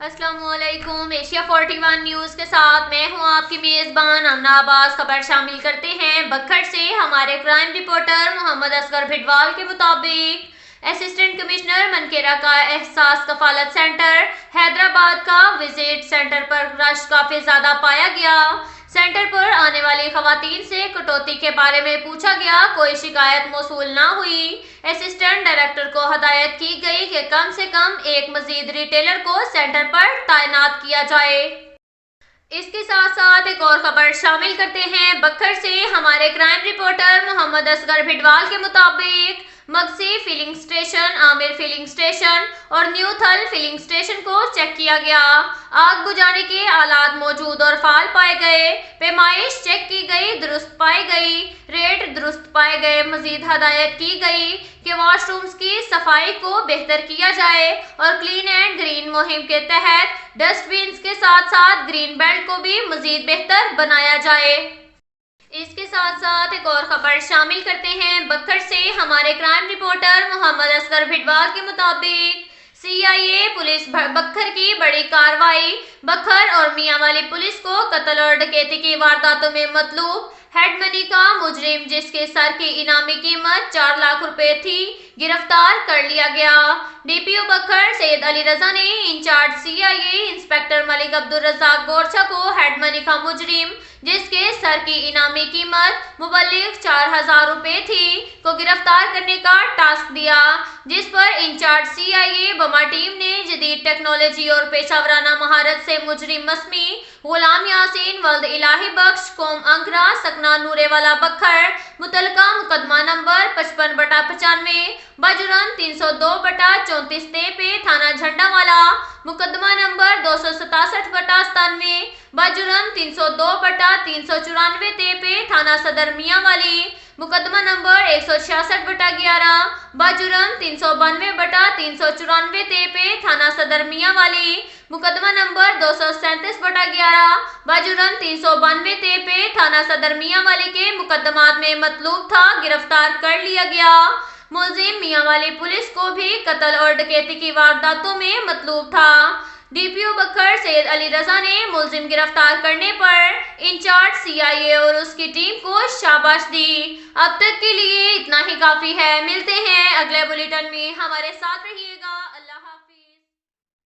अस्सलामुअलैकुम। Asia 41 news के साथ मैं हूं आपकी मेज़बान अमना अब्बास। खबर शामिल करते हैं बखर से। हमारे क्राइम रिपोर्टर मोहम्मद असगर भिटवाल के मुताबिक असिस्टेंट कमिश्नर मनकेरा का एहसास कफालत सेंटर हैदराबाद का विजिट सेंटर पर रश काफ़ी ज़्यादा पाया गया। सेंटर पर आने वाली खवातीन से कटौती के बारे में पूछा गया, कोई शिकायत मौसूल न हुई। असिस्टेंट डायरेक्टर को हदायत की गई कि कम से कम एक मजीद रिटेलर को सेंटर पर तैनात किया जाए। इसके साथ साथ एक और खबर शामिल करते हैं बखर से। हमारे क्राइम रिपोर्टर मोहम्मद असगर भिटवाल के मुताबिक Magsi filling station, Amir filling station और न्यू थल फिलिंग स्टेशन को चेक किया गया। आग बुझाने के आलात मौजूद और फाल पाए गए। पैमाइश चेक की गई, दुरुस्त पाई गई। रेट दुरुस्त पाए गए। मजीद हदायत की गई कि वॉशरूम्स की सफाई को बेहतर किया जाए और क्लीन एंड ग्रीन मुहिम के तहत डस्टबिन के साथ साथ ग्रीन बेल्ट को भी मजीद बेहतर बनाया जाए। इसके साथ साथ एक और खबर शामिल करते हैं बखर से। हमारे क्राइम रिपोर्टर मोहम्मद असगर भिटवाल के मुताबिक CIA पुलिस बखर की बड़ी कार्रवाई। बखर और मियांवाली पुलिस को कत्ल और डकैती की वारदातों में मतलूब हेड मनी का मुजरिम, जिसके सर की इनामी कीमत 4 लाख रुपए थी, गिरफ्तार कर लिया गया। DPO बखर सैयद अली रजा ने incharge CIA inspector Malik Abdul Razzaq Gorchha को हेड मनी का मुजरिम, जिसके सर की इनामी कीमत मुबल्लिग 4000 रुपए थी, को गिरफ्तार करने का टास्क दिया, जिस पर इंचार्ज CIA बमा टीम ने जदीद टेक्नोलॉजी और पेशावराना महारत से मुजरिम मसमी गुलाम यासीन वल्द इलाही बख्श कौम अंकरा सकना नूरे वाला बखर मुतलका मुकदमा नंबर 55/95 बजुर्म 302/34 पे थाना झंडावाला, मुकदमा नंबर 267/97 बजुर्म 302/394 पे थाना सदर मियांवाली, मुकदमा नंबर 166/11 बजुर्म 392/394 पे थाना सदर मियांवाली, मुकदमा नंबर 237/11 बजुर्म 392 पे थाना सदर मियांवाली के मुकदमात में मतलूब था, गिरफ्तार कर लिया गया। मुलजिम मियांवाली पुलिस को भी कत्ल और डकैती की वारदातों में मतलूब था। DPO बखर सैयद अली रजा ने मुलजिम गिरफ्तार करने पर इंचार्ज CIA और उसकी टीम को शाबाश दी। अब तक के लिए इतना ही काफी है। मिलते हैं अगले बुलेटिन में, हमारे साथ रहिएगा।